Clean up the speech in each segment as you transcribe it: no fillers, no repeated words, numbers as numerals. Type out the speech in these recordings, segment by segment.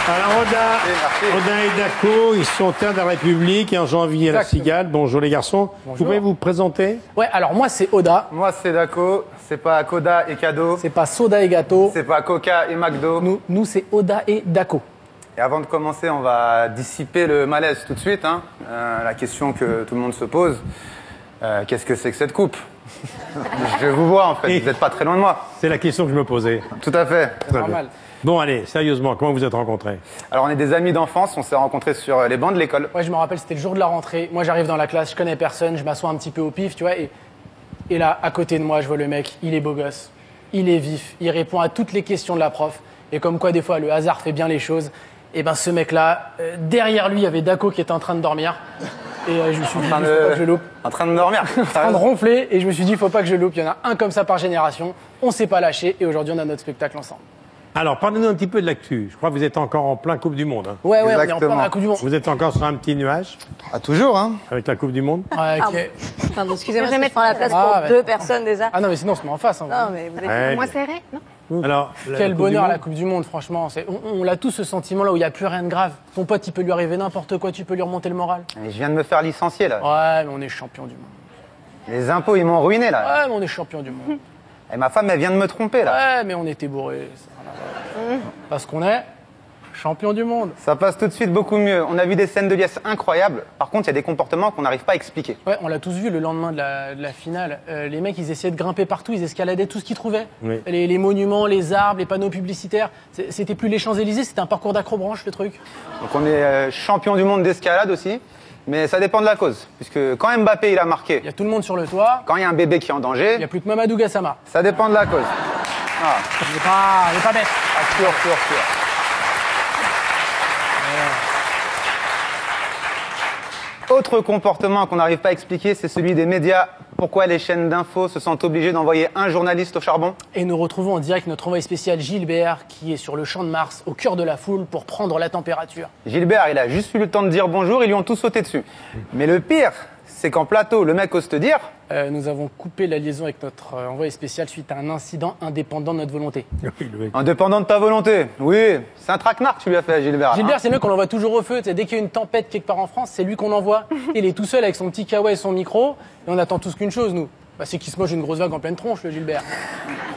Alors, Oda et Dako, ils sont terre de la République et en janvier à la Cigale. Bonjour les garçons. Bonjour. Vous pouvez vous présenter? Ouais, alors moi c'est Oda. Moi c'est Dako, c'est pas Koda et cadeau, C'est pas soda et gâteau. c'est pas Coca et McDo. Nous c'est Oda et Dako. Et avant de commencer, on va dissiper le malaise tout de suite. La question que tout le monde se pose, qu'est-ce que c'est que cette coupe? Je vous vois en fait, vous n'êtes pas très loin de moi. C'est la question que je me posais. Tout à fait. Très Normal. bien. Bon, allez, sérieusement, comment vous êtes rencontrés? Alors on est des amis d'enfance, on s'est rencontrés sur les bancs de l'école. Ouais, je me rappelle, c'était le jour de la rentrée. Moi j'arrive dans la classe, je connais personne, je m'assois un petit peu au pif, tu vois. Et là, à côté de moi, je vois le mec, il est beau gosse, il est vif, il répond à toutes les questions de la prof. Et comme quoi, des fois, le hasard fait bien les choses. Et ben ce mec-là, derrière lui, il y avait Dako qui était en train de dormir. Et je me suis dit, faut pas que je loupe. En train de dormir. En train de ronfler. Et je me suis dit, faut pas que je loupe. Il y en a un comme ça par génération. On s'est pas lâché. Et aujourd'hui, on a notre spectacle ensemble. Alors, parlez-nous un petit peu de l'actu. Je crois que vous êtes encore en plein Coupe du Monde. Ouais, on est en Exactement. plein dans la Coupe du Monde. Vous êtes encore sur un petit nuage Ah toujours avec la Coupe du Monde? Ouais, ok. Pardon, excusez-moi, je vais mettre la place pour Ah, ouais. deux personnes déjà. Ah non, mais sinon, on se met en face. Hein. Non, mais vous êtes... Ouais, Moins bien. serré, non? Alors, Quel bonheur à la Coupe du Monde, franchement. On a tous ce sentiment-là où il n'y a plus rien de grave. Ton pote, il peut lui arriver n'importe quoi, tu peux lui remonter le moral. Mais je viens de me faire licencier là. Ouais, mais on est champion du monde. Les impôts ils m'ont ruiné là. Ouais, mais on est champion du monde. Et ma femme elle vient de me tromper là. Ouais, mais on était bourrés. Ça n'a rien à voir. Parce qu'on est champion du monde. Ça passe tout de suite beaucoup mieux. On a vu des scènes de liesse incroyables. Par contre, il y a des comportements qu'on n'arrive pas à expliquer. Ouais, on l'a tous vu le lendemain de la finale. Les mecs, ils essayaient de grimper partout, ils escaladaient tout ce qu'ils trouvaient. Oui. Les monuments, les arbres, les panneaux publicitaires. C'était plus les Champs-Élysées, c'était un parcours d'acrobranche, le truc. Donc on est champion du monde d'escalade aussi. Mais ça dépend de la cause. Puisque quand Mbappé il a marqué, Il y a tout le monde sur le toit, quand il y a un bébé qui est en il n'y danger, a plus que Mamadou Gassama. ça dépend de la cause. Ah, Il n'est pas bête. sûr. Autre comportement qu'on n'arrive pas à expliquer, c'est celui des médias. Pourquoi les chaînes d'infos se sentent obligées d'envoyer un journaliste au charbon? Et nous retrouvons en direct notre envoyé spécial Gilbert, qui est sur le champ de Mars, au cœur de la foule, pour prendre la température. Gilbert, il a juste eu le temps de dire bonjour, ils lui ont tous sauté dessus. Mais le pire, c'est qu'en plateau, le mec ose te dire... Nous avons coupé la liaison avec notre envoyé spécial suite à un incident indépendant de notre volonté. Indépendant de ta volonté. Oui, c'est un traquenard que tu lui as fait à Gilbert. Gilbert, c'est le mec qu'on envoie toujours au feu. Tu sais, dès qu'il y a une tempête quelque part en France, c'est lui qu'on envoie. Il est tout seul avec son petit kawa et son micro, et on attend tous qu'une chose, nous. Bah, c'est qu'il se mange une grosse vague en pleine tronche, le Gilbert.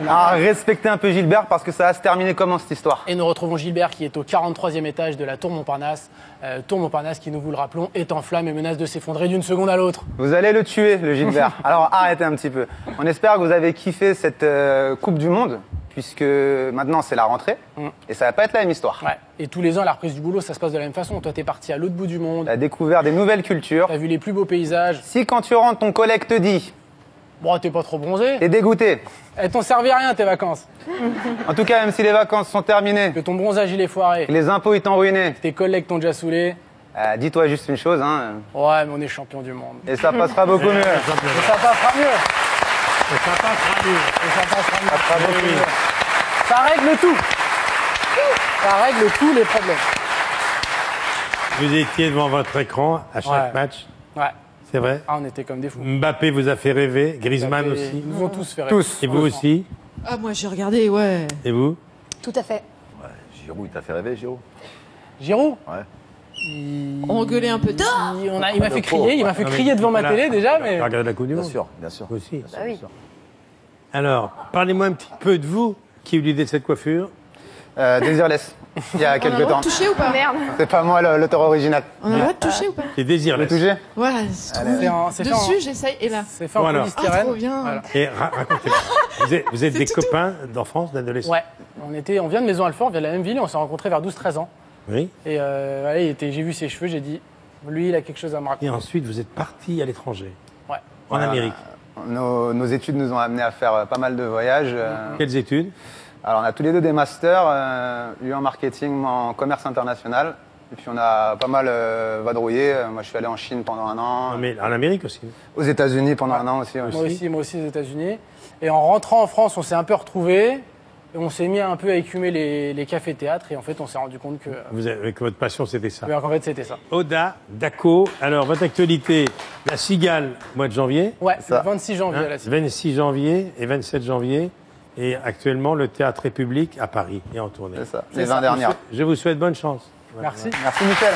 Ah, respectez un peu Gilbert parce que ça va se terminer comment cette histoire? Et nous retrouvons Gilbert qui est au 43e étage de la tour Montparnasse. Tour Montparnasse qui, nous vous le rappelons, est en flammes et menace de s'effondrer d'une seconde à l'autre. Vous allez le tuer, le Gilbert. Alors arrêtez un petit peu. On espère que vous avez kiffé cette Coupe du Monde, puisque maintenant c'est la rentrée, et ça va pas être la même histoire. Ouais. Et tous les ans, à la reprise du boulot, ça se passe de la même façon. Toi, t'es parti à l'autre bout du monde, T'as découvert des nouvelles cultures. t'as vu les plus beaux paysages. Si quand tu rentres, ton collègue te dit, Bon, t'es pas trop bronzé. t'es dégoûté. Elles t'ont servi à rien, tes vacances. En tout cas, même si les vacances sont terminées, Que ton bronzage, il est foiré. que les impôts ils t'ont ruiné, Tes collègues t'ont déjà saoulé. dis-toi juste une chose, Ouais, mais on est champion du monde. et ça passera beaucoup mieux. Et ça passera mieux. Et ça passera beaucoup mieux. Ça règle tout. Ça règle tous les problèmes. Vous étiez devant votre écran à chaque Ouais. match, Ouais. c'est vrai? Ah, on était comme des fous. Mbappé vous a fait rêver, Griezmann Ils aussi. nous ont tous fait rêver. Tous. Et vous aussi? Ah, moi j'ai regardé, ouais. Et vous? Tout à fait. Giroud, il t'a fait rêver, Giroud? Giroud, Ouais. On gueulait un peu tard. il m'a fait crier. Il m'a fait crier devant ma télé déjà, mais... J'ai regardé la Coupe du Bien Monde. sûr, bien sûr. Vous aussi. Bah oui. Alors, parlez-moi un petit peu de vous. Qui a eu l'idée de cette coiffure? Désirless, il y a On a le quelques droit temps. de toucher ou pas? Merde. C'est pas moi l'auteur original. On a le droit de toucher ou pas? C'est Désirless. Le toucher? Voilà, c'est trop C'est en- c'est fait en- dessus, j'essaye, et là. C'est fait en Voilà. polystyrène. Ah, trop bien. Voilà. Et racontez-moi. Vous êtes des copains d'enfance, d'adolescence? Ouais, on vient de Maison Alfort, on vient de la même ville, et on s'est rencontrés vers 12-13 ans. Oui. Et voilà, j'ai vu ses cheveux, j'ai dit, lui, il a quelque chose à me raconter. Et ensuite, vous êtes parti à l'étranger, Ouais. en Amérique. Nos études nous ont amenés à faire pas mal de voyages. Quelles études? Alors, on a tous les deux des masters, lui en marketing, moi en commerce international. Et puis, on a pas mal vadrouillé. Moi, je suis allé en Chine pendant un an, Mais en Amérique aussi. aux États-Unis pendant un an aussi. ouais. Moi aussi aux États-Unis. Et en rentrant en France, on s'est un peu retrouvés. Et on s'est mis un peu à écumer les cafés-théâtres. Et en fait, on s'est rendu compte que, Avec votre passion, c'était ça. en fait, c'était ça. Oda, Dako. Alors, votre actualité, la Cigale, mois de janvier. Ouais, Ça. le 26 janvier, Hein, là. 26 janvier et 27 janvier. Et actuellement, le Théâtre République à Paris est en tournée. C'est ça, les 20 dernières. Je vous souhaite bonne chance. Merci. Merci, Michel.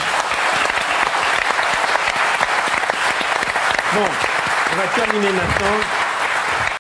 Bon, on va terminer maintenant.